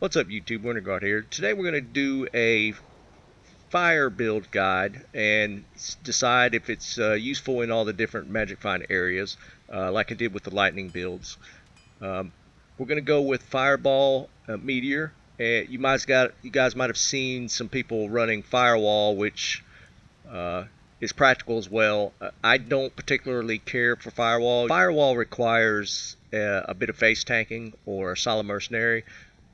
What's up YouTube, Winterguard here. Today we're going to do a fire build guide and decide if it's useful in all the different Magic Find areas, like I did with the lightning builds. We're going to go with Fireball, Meteor. You guys might have seen some people running Firewall, which is practical as well. I don't particularly care for Firewall. Firewall requires a bit of face tanking or a solid mercenary.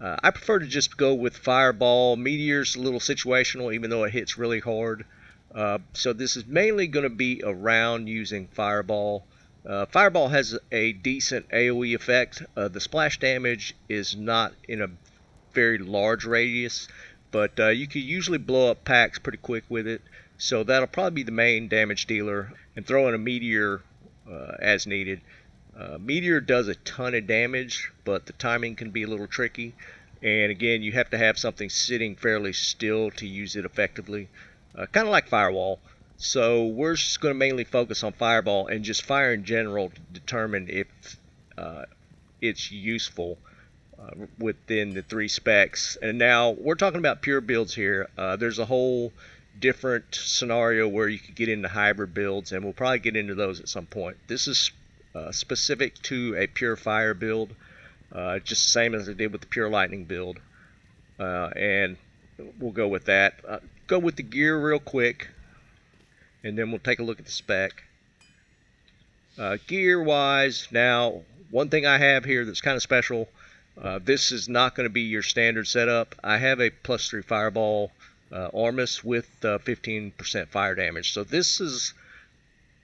I prefer to just go with Fireball. Meteor's a little situational, even though it hits really hard. So this is mainly going to be around using Fireball. Fireball has a decent AoE effect. The splash damage is not in a very large radius, but you can usually blow up packs pretty quick with it. So that'll probably be the main damage dealer, and throw in a Meteor as needed. Meteor does a ton of damage, but the timing can be a little tricky. And again, you have to have something sitting fairly still to use it effectively. Kind of like Firewall. So we're just going to mainly focus on Fireball and just fire in general to determine if it's useful within the three specs. And now we're talking about pure builds here. There's a whole different scenario where you could get into hybrid builds, and we'll probably get into those at some point. This is specific to a pure fire build, just the same as I did with the pure lightning build, and we'll go with that. Go with the gear real quick, and then we'll take a look at the spec. Gear wise, now one thing I have here that's kind of special, this is not going to be your standard setup. I have a +3 fireball Ormus with 15% fire damage, so this is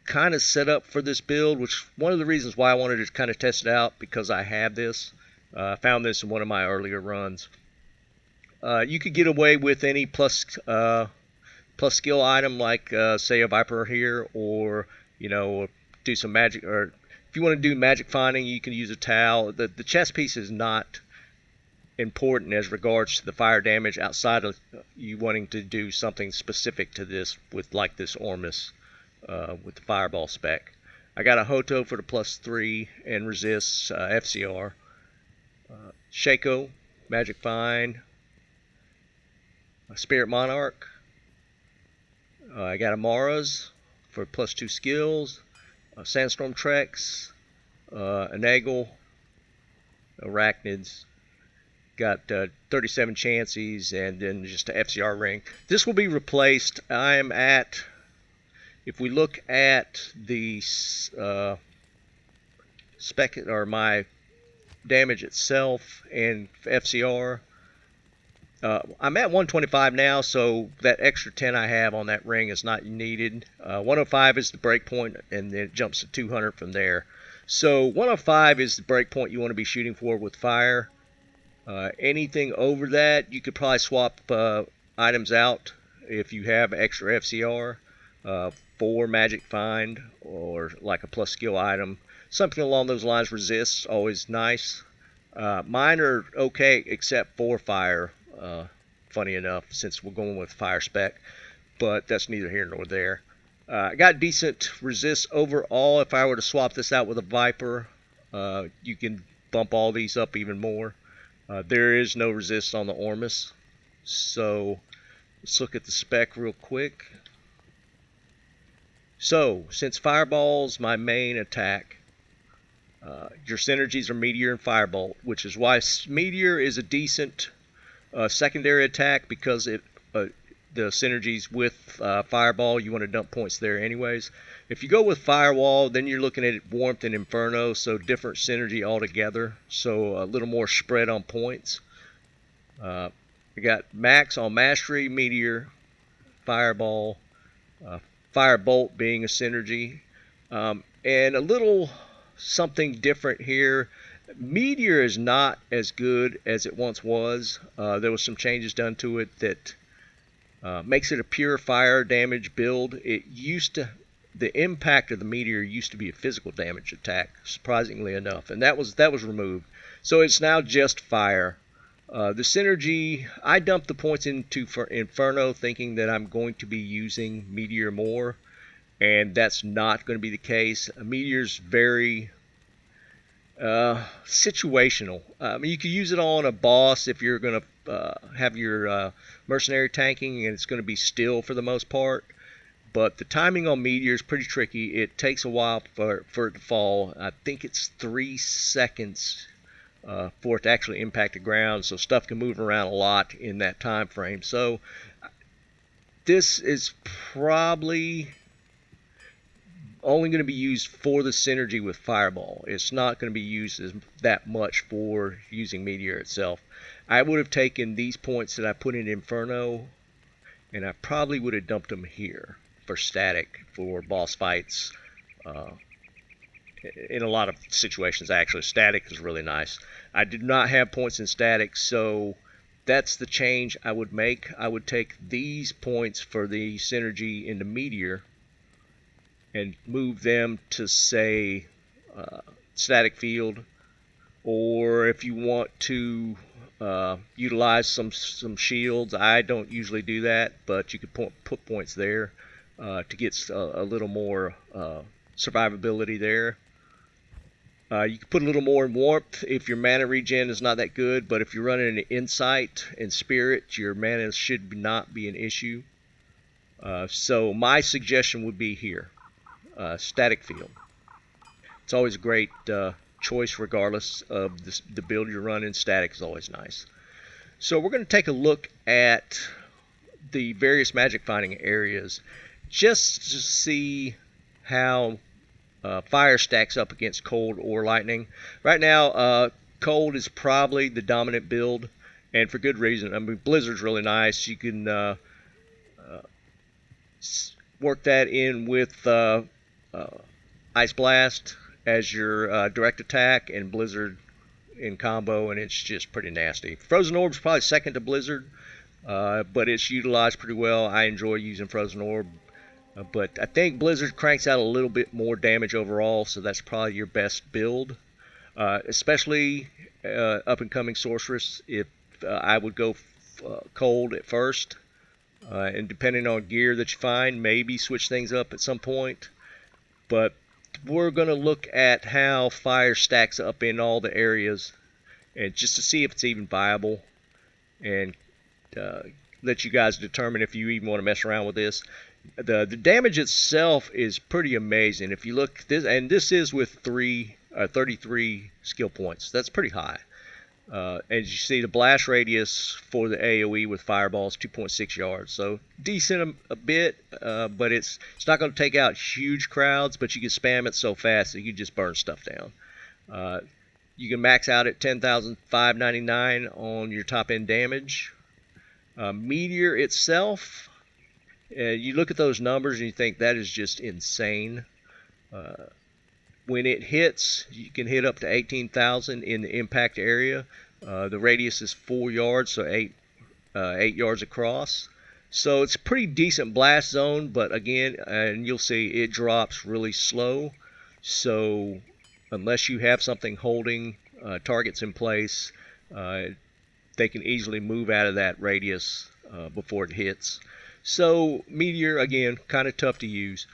kind of set up for this build, which one of the reasons why I wanted to kind of test it out, because I have this. I found this in one of my earlier runs. You could get away with any plus skill item, like say a Viper here, or do some magic, or if you want to do magic finding, you can use a towel. The chest piece is not important as regards to the fire damage, outside of you wanting to do something specific to this with like this Ormus with the fireball spec. I got a Hoto for the +3 and resists FCR. Shaco, Magic Find, Spirit Monarch. I got Amaras for +2 skills, Sandstorm Trex, Enagle, Arachnids. Got 37 chances, and then just an FCR ring. This will be replaced. I am at, if we look at the spec, or my damage itself and FCR, I'm at 125 now, so that extra 10 I have on that ring is not needed. 105 is the break point, and then it jumps to 200 from there. So 105 is the break point you want to be shooting for with fire. Anything over that, you could probably swap items out if you have extra FCR for Magic Find, or like a plus skill item. Something along those lines. Resists, always nice. Mine are okay except for fire, funny enough, since we're going with fire spec, but that's neither here nor there. I got decent resist overall. If I were to swap this out with a Viper, you can bump all these up even more. There is no resist on the Ormus. So let's look at the spec real quick. So since Fireball's my main attack, your synergies are Meteor and Firebolt, which is why Meteor is a decent secondary attack, because it the synergies with Fireball, you want to dump points there anyways. If you go with Firewall, then you're looking at Warmth and Inferno, so different synergy altogether, so a little more spread on points. We got max on Mastery, Meteor, Fireball, Firebolt being a synergy, and a little something different here. Meteor is not as good as it once was. There was some changes done to it that makes it a pure fire damage build. The impact of the Meteor used to be a physical damage attack, surprisingly enough, and that was removed. So it's now just fire. The synergy, I dumped the points into for Inferno, thinking that I'm going to be using Meteor more, and that's not going to be the case. A Meteor's very Situational. I mean, you could use it on a boss if you're going to have your mercenary tanking and it's going to be still for the most part. But the timing on Meteor is pretty tricky. It takes a while for it to fall. I think it's 3 seconds for it to actually impact the ground, so stuff can move around a lot in that time frame. So this is probably only going to be used for the synergy with Fireball. It's not going to be used that much for using Meteor itself. I would have taken these points that I put in Inferno, and I probably would have dumped them here for static, for boss fights. Uh, in a lot of situations, actually, static is really nice. I did not have points in static, so that's the change I would make. I would take these points for the synergy into Meteor and move them to, say, static field, or if you want to utilize some shields. I don't usually do that, but you could put points there to get a little more survivability there. You can put a little more in warmth if your mana regen is not that good, but if you're running an insight and spirit, your mana should not be an issue. So my suggestion would be here. Static field. It's always a great choice regardless of the build you're running. Static is always nice. So we're going to take a look at the various magic finding areas just to see how fire stacks up against cold or lightning. Right now, cold is probably the dominant build, and for good reason. I mean, Blizzard's really nice. You can work that in with Ice Blast as your direct attack and Blizzard in combo, and it's just pretty nasty. Frozen Orb's probably second to Blizzard, but it's utilized pretty well. I enjoy using Frozen Orb, but I think Blizzard cranks out a little bit more damage overall, so that's probably your best build, especially up and coming Sorceress. If I would go cold at first, and depending on gear that you find, maybe switch things up at some point. But we're going to look at how fire stacks up in all the areas, and just to see if it's even viable, and let you guys determine if you even want to mess around with this. The damage itself is pretty amazing. If you look, this is with 33 skill points. That's pretty high. As you see, the blast radius for the AoE with Fireball is 2.6 yards, so decent a bit, but it's not going to take out huge crowds, but you can spam it so fast that you just burn stuff down. You can max out at 10,599 on your top end damage. Meteor itself, you look at those numbers and you think that is just insane. When it hits, you can hit up to 18,000 in the impact area. The radius is 4 yards, so 8 yards across. So it's a pretty decent blast zone, but again, and you'll see it drops really slow. So unless you have something holding targets in place, they can easily move out of that radius before it hits. So Meteor, again, kind of tough to use.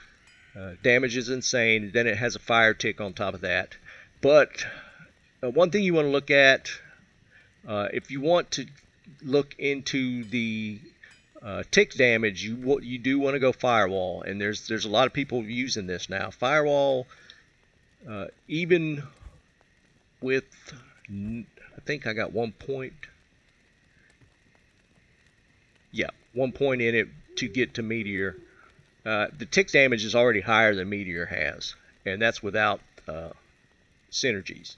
Damage is insane. Then it has a fire tick on top of that. But one thing you want to look at, if you want to look into the tick damage, you do want to go Firewall. And there's a lot of people using this now. Firewall, even with, I think I got 1 point. Yeah, 1 point in it to get to Meteor. The tick damage is already higher than Meteor has, and that's without synergies.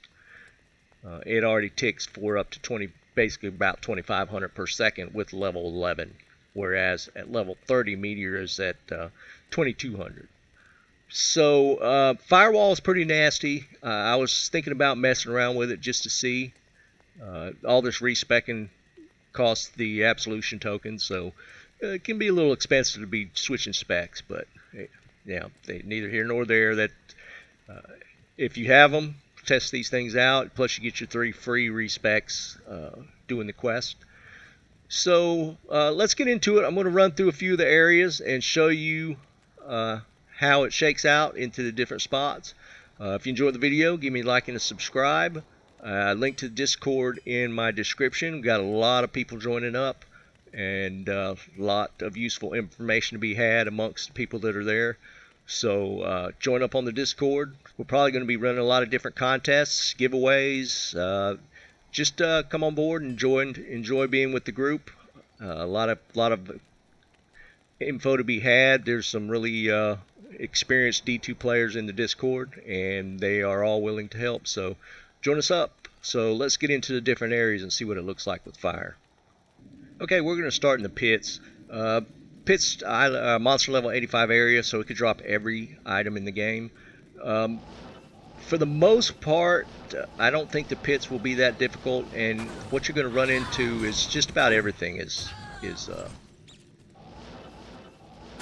It already ticks for up to 20, basically about 2,500 per second with level 11, whereas at level 30, Meteor is at 2,200. So Firewall is pretty nasty. I was thinking about messing around with it just to see. All this respecking costs the Absolution tokens, so it can be a little expensive to be switching specs, but yeah, neither here nor there. That if you have them, test these things out. Plus, you get your 3 free respecs doing the quest. So let's get into it. I'm going to run through a few of the areas and show you how it shakes out into the different spots. If you enjoyed the video, give me a like and a subscribe. Link to the Discord in my description. We've got a lot of people joining up, and a lot of useful information to be had amongst the people that are there. So join up on the Discord. We're probably going to be running a lot of different contests, giveaways. Just come on board and enjoy being with the group. A lot of info to be had. There's some really experienced D2 players in the Discord, and they are all willing to help. So join us up. So let's get into the different areas and see what it looks like with fire. Okay, we're going to start in the pits. Pits, monster level 85 area, so it could drop every item in the game. For the most part, I don't think the pits will be that difficult, and what you're going to run into is just about everything is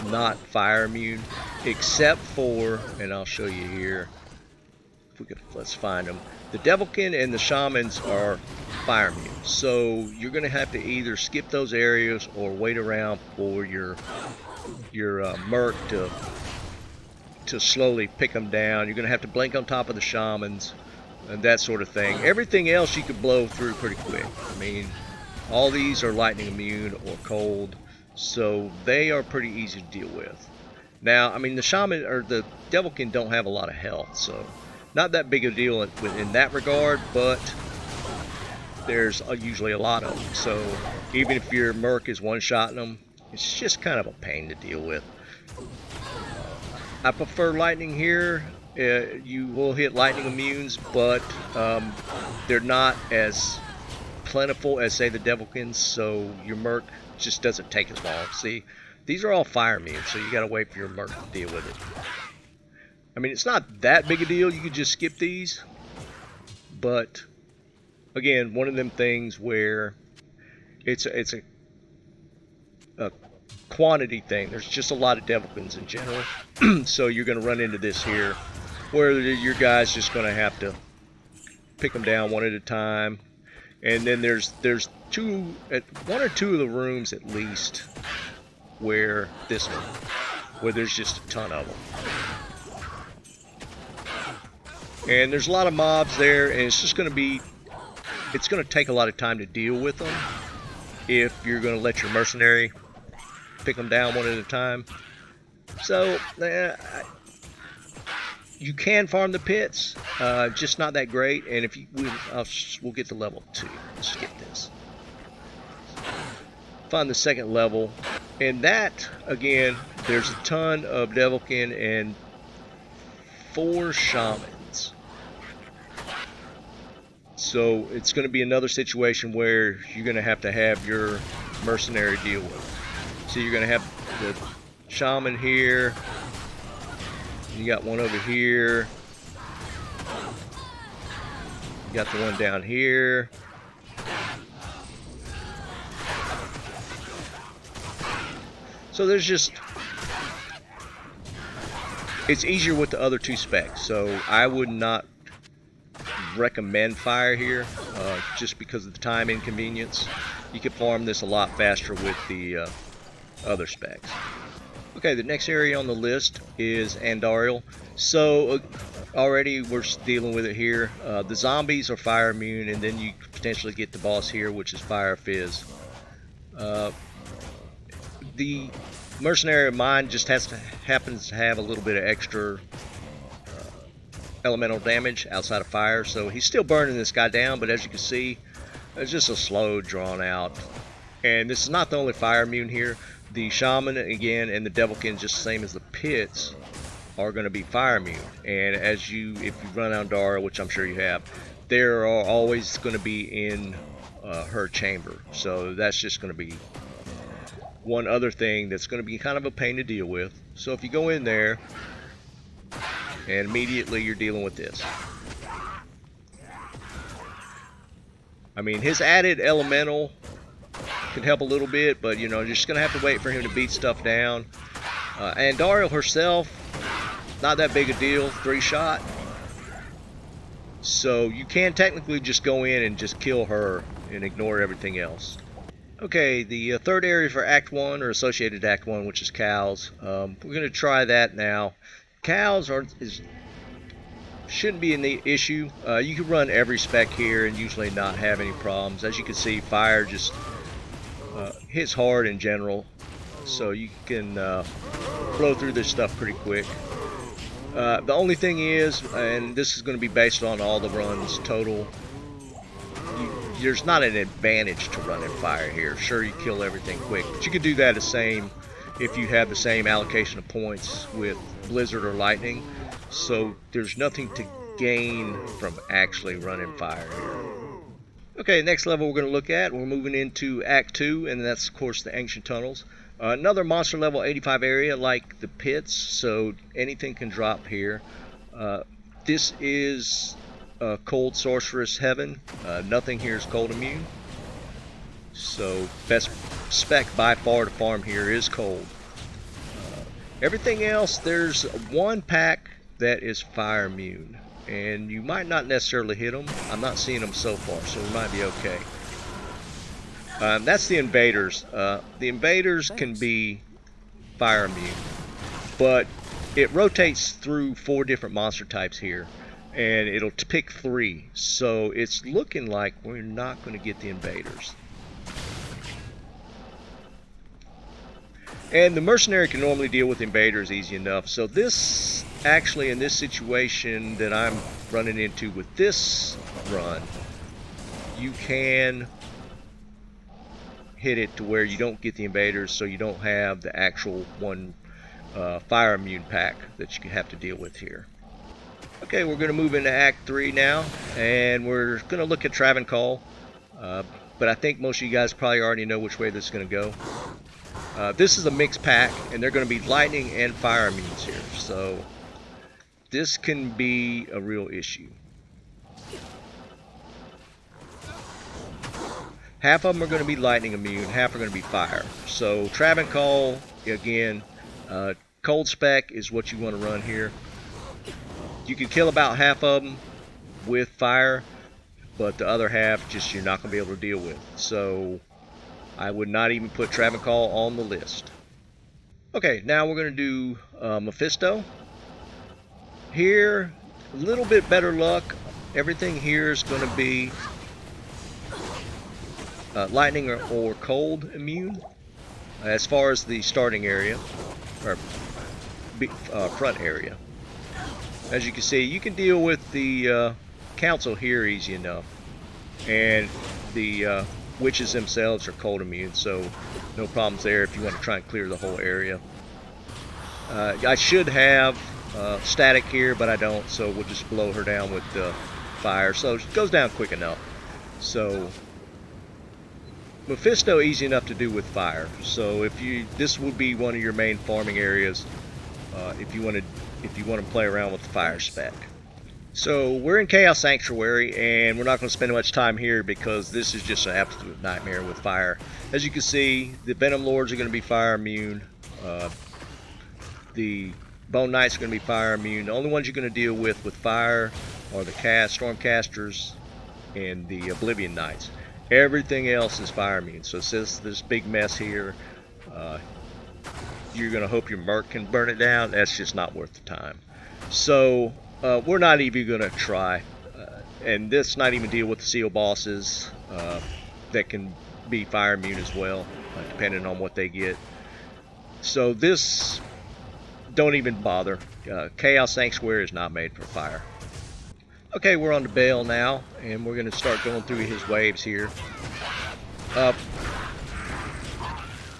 not fire immune, except for, and I'll show you here. If we could, let's find them. The Devilkin and the Shamans are fire immune, so you're going to have to either skip those areas or wait around for your Merc to slowly pick them down. You're going to have to blink on top of the Shamans and that sort of thing. Everything else you could blow through pretty quick. I mean, all these are lightning immune or cold, so they are pretty easy to deal with. Now, I mean, the Shaman or the Devilkin don't have a lot of health, so not that big a deal in that regard, but there's usually a lot of them. So even if your Merc is one-shotting them, it's just kind of a pain to deal with. I prefer lightning here. You will hit lightning immunes, but they're not as plentiful as, say, the Devilkins, so your Merc just doesn't take as long. See, these are all fire immune, so you gotta wait for your Merc to deal with it. I mean, it's not that big a deal. You could just skip these, but again, one of them things where it's a quantity thing. There's just a lot of Devilkins in general, so you're going to run into this here, where your guy's just going to have to pick them down one at a time. And then there's one or two of the rooms at least where there's just a ton of them. And there's a lot of mobs there, and it's going to take a lot of time to deal with them if you're going to let your mercenary pick them down one at a time. So you can farm the pits, just not that great. And if we'll get to level 2. Let's skip this. Find the second level, and that again, there's a ton of Devilkin and 4 Shamans. So it's going to be another situation where you're going to have your mercenary deal with. So you're going to have the Shaman here. You got one over here. You got the one down here. So there's it's easier with the other 2 specs. So I would not recommend fire here, just because of the time inconvenience. You can farm this a lot faster with the other specs. Okay, the next area on the list is Andariel. So already we're dealing with it here. The zombies are fire immune, and then you potentially get the boss here, which is Fire Fizz. The mercenary of mine just happens to have a little bit of extra elemental damage outside of fire, so he's still burning this guy down, but as you can see, it's just a slow, drawn out. And this is not the only fire immune here. The Shaman again and the Devilkin, just the same as the pits, are going to be fire immune. And if you run Andariel, which I'm sure you have, they are always going to be in her chamber. So that's just going to be one other thing that's going to be kind of a pain to deal with. So if you go in there, and immediately you're dealing with this. I mean, his added elemental can help a little bit, but you know, you're just gonna have to wait for him to beat stuff down. Andariel herself, not that big a deal, 3-shot. So you can technically just go in and just kill her and ignore everything else. Okay, the third area for Act 1, or associated Act 1, which is cows. We're going to try that now. Cows shouldn't be an issue. You can run every spec here and usually not have any problems. As you can see, fire just hits hard in general, so you can blow through this stuff pretty quick. The only thing is, and this is going to be based on all the runs total, there's not an advantage to running fire here. Sure, you kill everything quick, but you could do that the same if you have the same allocation of points with blizzard or lightning. So there's nothing to gain from actually running fire here. Okay, next level we're going to look at, we're moving into Act 2, and that's of course the Ancient Tunnels. Another monster level 85 area like the pits, so anything can drop here. This is Cold Sorceress Heaven. Nothing here is cold immune. So best spec by far to farm here is cold. Everything else, there's one pack that is fire immune, and you might not necessarily hit them. I'm not seeing them so far, so we might be okay. That's the invaders. The invaders can be fire immune, but it rotates through 4 different monster types here, and it'll pick 3. So it's looking like we're not going to get the invaders. And the mercenary can normally deal with invaders easy enough. So this, actually in this situation that I'm running into with this run, you can hit it to where you don't get the invaders, so you don't have the actual one fire immune pack that you have to deal with here. Okay, we're going to move into Act 3 now, and we're going to look at Travincal, but I think most of you guys probably already know which way this is going to go. This is a mixed pack, and they're going to be lightning and fire immunes here, so this can be a real issue. Half of them are going to be lightning immune, half are going to be fire. So Travincal, again, cold spec is what you want to run here. You can kill about half of them with fire, but the other half just you're not going to be able to deal with. So I would not even put Travincal on the list. Okay, now we're going to do Mephisto. Here, a little bit better luck. Everything here is going to be lightning or cold immune as far as the starting area or front area. As you can see, you can deal with the council here easy enough, and the witches themselves are cold immune, so no problems there if you want to try and clear the whole area. I should have static here, but I don't, so we'll just blow her down with the fire, so it goes down quick enough. So Mephisto easy enough to do with fire, so this would be one of your main farming areas if you want to play around with the fire spec. So we're in Chaos Sanctuary, and we're not going to spend much time here because this is just an absolute nightmare with fire. As you can see, the Venom Lords are going to be fire immune. The Bone Knights are going to be fire immune. The only ones you're going to deal with fire are the Stormcasters and the Oblivion Knights. Everything else is fire immune. So since this big mess here, you're going to hope your Merc can burn it down. That's just not worth the time. So we're not even going to try. And this not even deal with the seal bosses that can be fire immune as well, depending on what they get. So this, don't even bother. Chaos Sanctuary is not made for fire. Okay, we're on to Baal now, and we're going to start going through his waves here.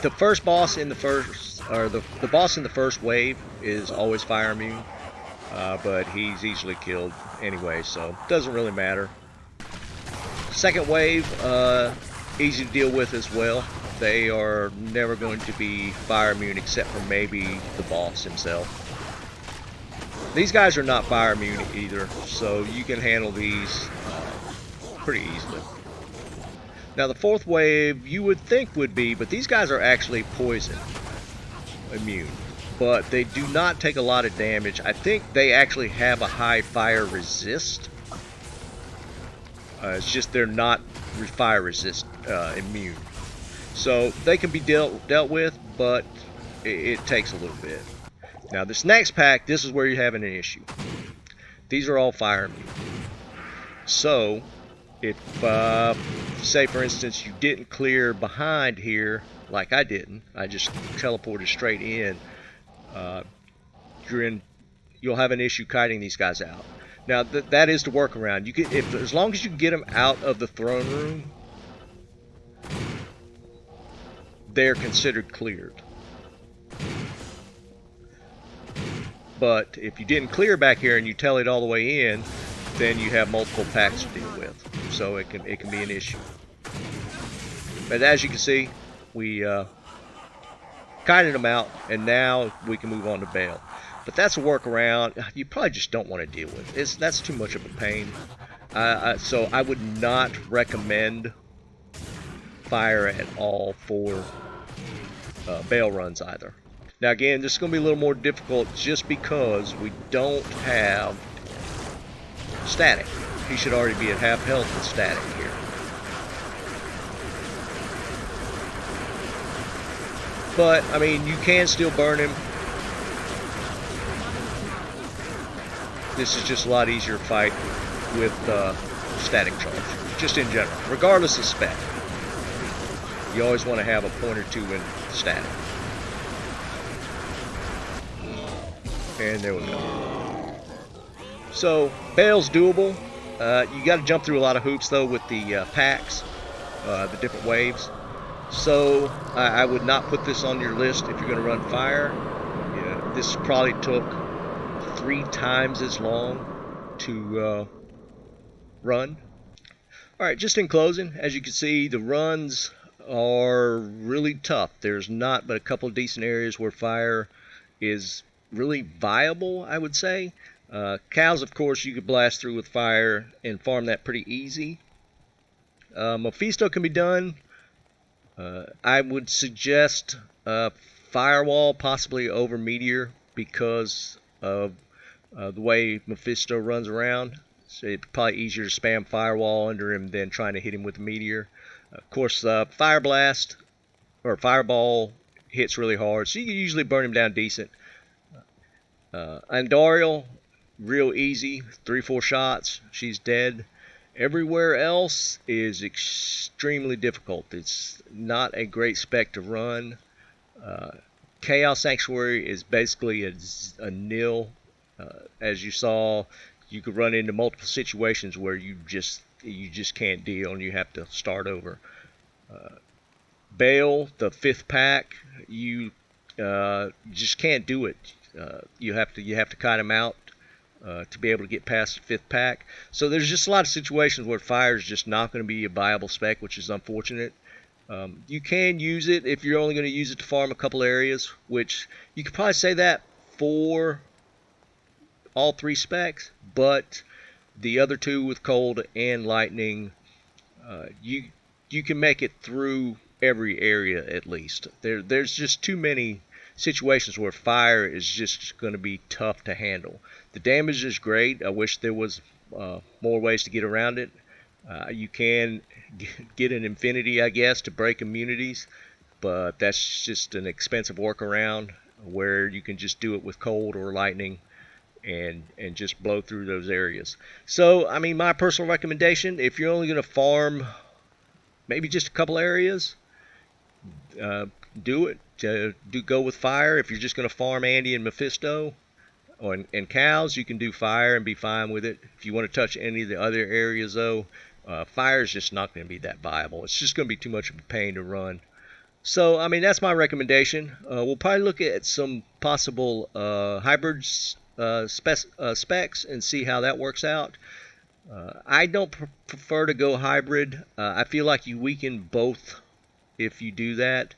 The first boss in the first, or the boss in the first wave is always fire immune, but he's easily killed anyway, so it doesn't really matter. Second wave, easy to deal with as well. They are never going to be fire immune except for maybe the boss himself. These guys are not fire immune either, so you can handle these pretty easily. Now the fourth wave you would think would be, but these guys are actually poison immune, but they do not take a lot of damage. I think they actually have a high fire resist. It's just they're not fire resist immune. So they can be dealt with, but it takes a little bit. Now this next pack, this is where you're having an issue. These are all fire immune. So if say for instance you didn't clear behind here like I didn't, I just teleported straight in, you'll have an issue kiting these guys out. Now that is the workaround. You can, as long as you can get them out of the throne room, they're considered cleared. But if you didn't clear back here and you tele it all the way in, then you have multiple packs to deal with. So it can be an issue. But as you can see, we kited them out, and now we can move on to Baal. But that's a workaround you probably just don't want to deal with. That's too much of a pain. So I would not recommend fire at all for Baal runs either. Now again, this is going to be a little more difficult just because we don't have static. He should already be at half health with static here. But, I mean, you can still burn him. This is just a lot easier to fight with static charge, just in general, regardless of spec. You always want to have a point or two in static. And there we go. So, Baal's doable. You got to jump through a lot of hoops, though, with the packs, the different waves. So, I would not put this on your list if you're going to run fire. Yeah, this probably took 3 times as long to run. Alright, just in closing, as you can see, the runs are really tough. There's not but a couple of decent areas where fire is really viable, I would say. Cows, of course, you could blast through with fire and farm that pretty easy. Mephisto can be done. I would suggest Firewall possibly over Meteor because of the way Mephisto runs around. So it's probably easier to spam Firewall under him than trying to hit him with a Meteor. Of course, Fire Blast or Fireball hits really hard, so you can usually burn him down decent. Andariel, real easy, 3-4 shots, she's dead. Everywhere else is extremely difficult. It's not a great spec to run. Chaos Sanctuary is basically a nil. As you saw, you could run into multiple situations where you just can't deal and you have to start over. Baal, the 5th pack, you just can't do it. You have to kite him out to be able to get past the 5th pack. So there's just a lot of situations where fire is just not going to be a viable spec, which is unfortunate. You can use it if you're only going to use it to farm a couple areas, which you could probably say that for all 3 specs, but the other 2 with cold and lightning, you can make it through every area at least. There's just too many situations where fire is just going to be tough to handle. The damage is great. I wish there was more ways to get around it. You can get an infinity, I guess, to break immunities, but that's just an expensive workaround where you can just do it with cold or lightning and just blow through those areas. So, I mean, my personal recommendation, if you're only going to farm maybe just a couple areas, do it. Go with fire. If you're just going to farm Andy and Mephisto and cows, you can do fire and be fine with it. If you want to touch any of the other areas, though, fire is just not going to be that viable. It's just going to be too much of a pain to run. So, I mean, that's my recommendation. We'll probably look at some possible hybrids specs and see how that works out. I don't prefer to go hybrid. I feel like you weaken both if you do that.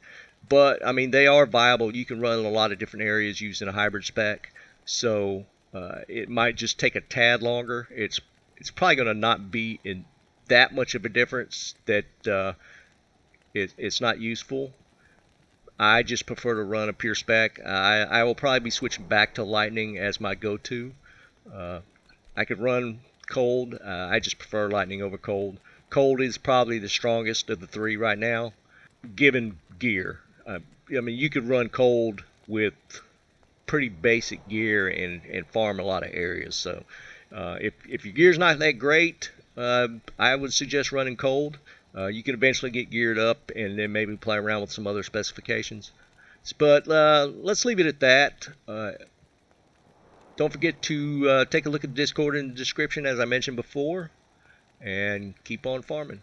But, I mean, they are viable. You can run in a lot of different areas using a hybrid spec. So, it might just take a tad longer. It's probably going to not be in that much of a difference that it's not useful. I just prefer to run a pure spec. I will probably be switching back to lightning as my go-to. I could run cold. I just prefer lightning over cold. Cold is probably the strongest of the 3 right now, given gear. I mean, you could run cold with pretty basic gear and farm a lot of areas. So If your gear's not that great, I would suggest running cold. You can eventually get geared up and then maybe play around with some other specifications. But let's leave it at that. Don't forget to take a look at the Discord in the description, as I mentioned before, and keep on farming.